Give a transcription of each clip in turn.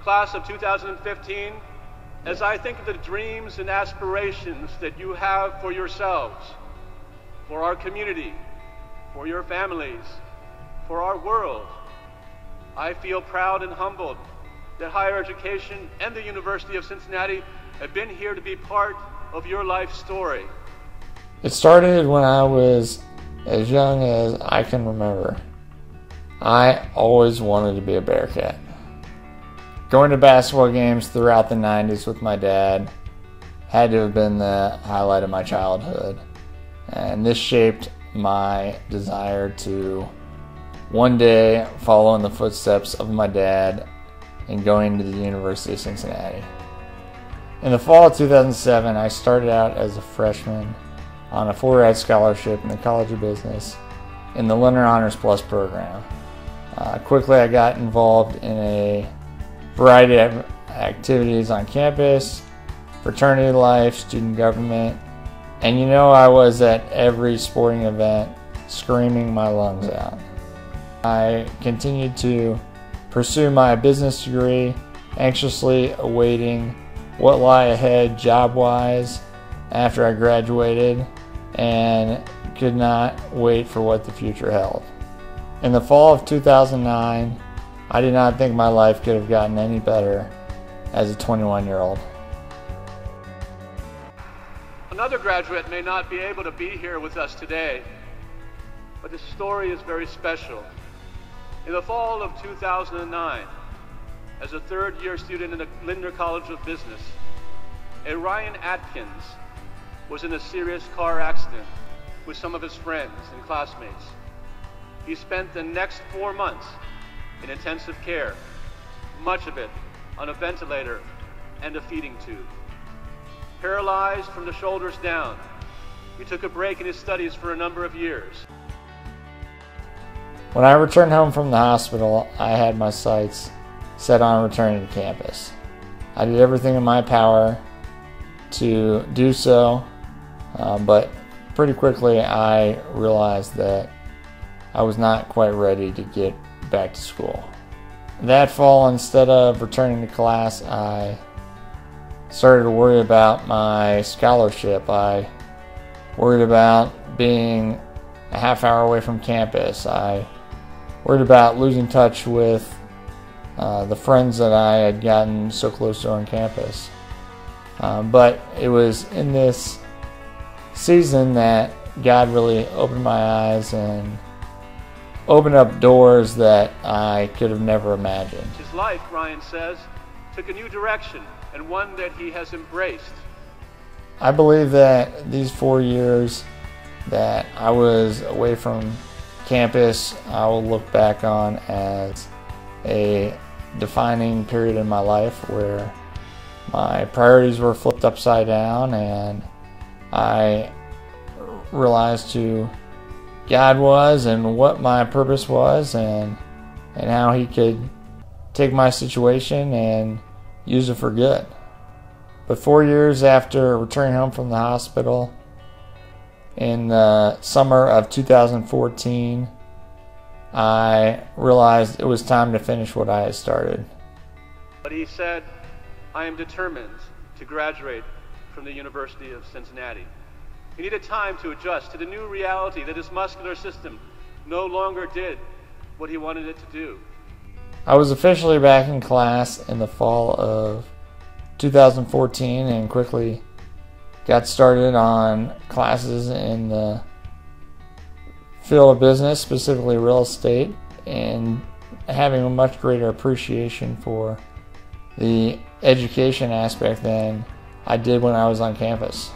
Class of 2015, as I think of the dreams and aspirations that you have for yourselves, for our community, for your families, for our world, I feel proud and humbled that higher education and the University of Cincinnati have been here to be part of your life story. It started when I was as young as I can remember. I always wanted to be a Bearcat. Going to basketball games throughout the 90s with my dad had to have been the highlight of my childhood. And this shaped my desire to one day follow in the footsteps of my dad and going to the University of Cincinnati. In the fall of 2007, I started out as a freshman on a full-ride scholarship in the College of Business in the Leonard Honors Plus program. Quickly, I got involved in a variety of activities on campus, fraternity life, student government, and I was at every sporting event screaming my lungs out. I continued to pursue my business degree, anxiously awaiting what lie ahead job-wise after I graduated, and could not wait for what the future held. In the fall of 2009, I did not think my life could have gotten any better as a 21-year-old. Another graduate may not be able to be here with us today, but his story is very special. In the fall of 2009, as a third-year student in the Lindner College of Business, a Ryan Atkins was in a serious car accident with some of his friends and classmates. He spent the next 4 months in intensive care, much of it on a ventilator and a feeding tube. Paralyzed from the shoulders down, he took a break in his studies for a number of years. When I returned home from the hospital, I had my sights set on returning to campus. I did everything in my power to do so, but pretty quickly I realized that I was not quite ready to get back to school. That fall, instead of returning to class, I started to worry about my scholarship. I worried about being a half hour away from campus. I worried about losing touch with the friends that I had gotten so close to on campus. But it was in this season that God really opened my eyes and opened up doors that I could have never imagined. His life, Ryan says, took a new direction, and one that he has embraced. I believe that these 4 years that I was away from campus, I will look back on as a defining period in my life where my priorities were flipped upside down, and I realized who God was and what my purpose was, and how He could take my situation and use it for good. But 4 years after returning home from the hospital, in the summer of 2014, I realized it was time to finish what I had started. But he said, I am determined to graduate from the University of Cincinnati. He needed time to adjust to the new reality that his muscular system no longer did what he wanted it to do. I was officially back in class in the fall of 2014 and quickly got started on classes in the field of business, specifically real estate, and having a much greater appreciation for the education aspect than I did when I was on campus.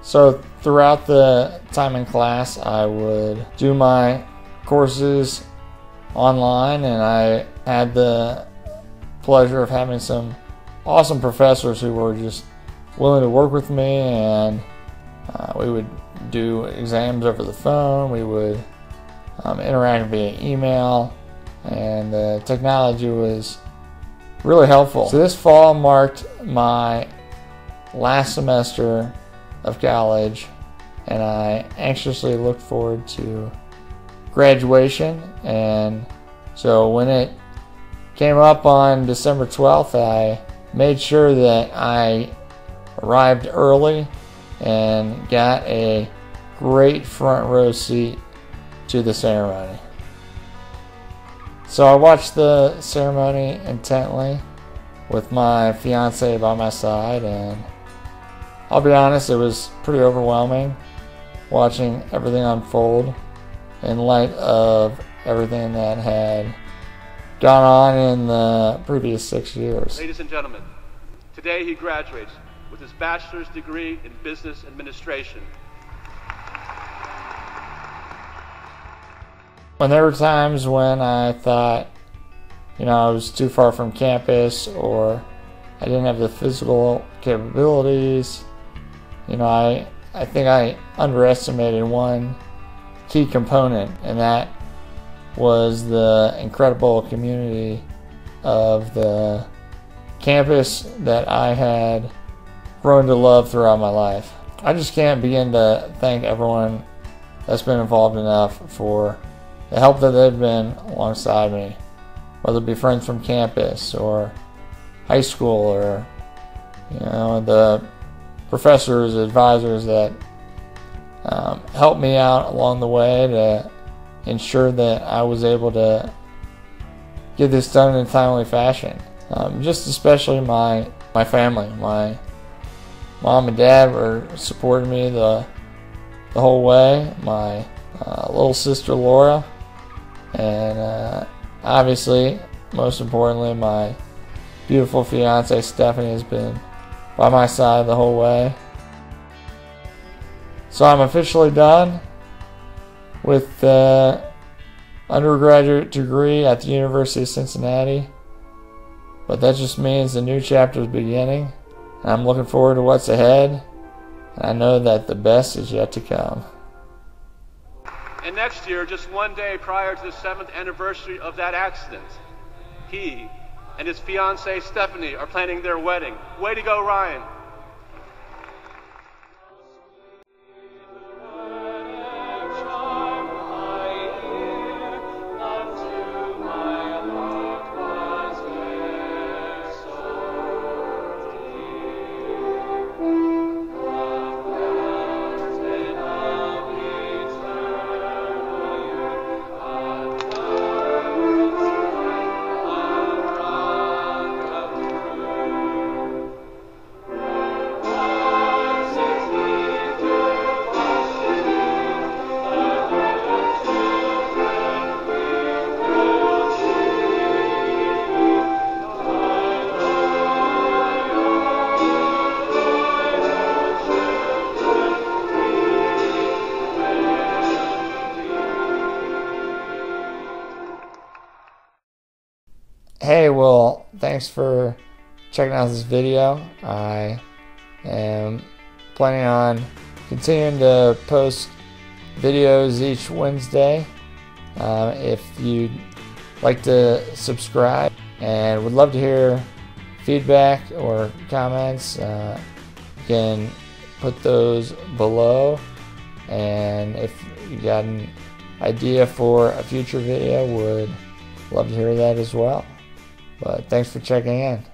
So throughout the time in class, I would do my courses online, and I had the pleasure of having some awesome professors who were just willing to work with me, and we would do exams over the phone, we would interact via email, and the technology was really helpful. So this fall marked my last semester of college, and I anxiously looked forward to graduation. And so when it came up on December 12th, I made sure that I arrived early and got a great front row seat to the ceremony. So I watched the ceremony intently with my fiance by my side, and I'll be honest, it was pretty overwhelming watching everything unfold in light of everything that had gone on in the previous 6 years. Ladies and gentlemen, today he graduates with his bachelor's degree in business administration. When there were times when I thought, I was too far from campus, or I didn't have the physical capabilities, I think I underestimated one key component, and that was the incredible community of the campus that I had grown to love throughout my life. I just can't begin to thank everyone that's been involved enough for the help that they've been alongside me, whether it be friends from campus or high school, or the professors, advisors that helped me out along the way to ensure that I was able to get this done in a timely fashion. Just especially my family. My mom and dad were supporting me the whole way. My little sister Laura, and obviously, most importantly, my beautiful fiance Stephanie has been by my side the whole way. So I'm officially done with the undergraduate degree at the University of Cincinnati, but that just means the new chapter is beginning, and I'm looking forward to what's ahead, and I know that the best is yet to come. And next year, just one day prior to the 7th anniversary of that accident, he and his fiancée Stephanie are planning their wedding. Way to go, Ryan. Hey, well, thanks for checking out this video. I am planning on continuing to post videos each Wednesday. If you'd like to subscribe, and would love to hear feedback or comments, you can put those below. And if you got an idea for a future video, would love to hear that as well. But thanks for checking in.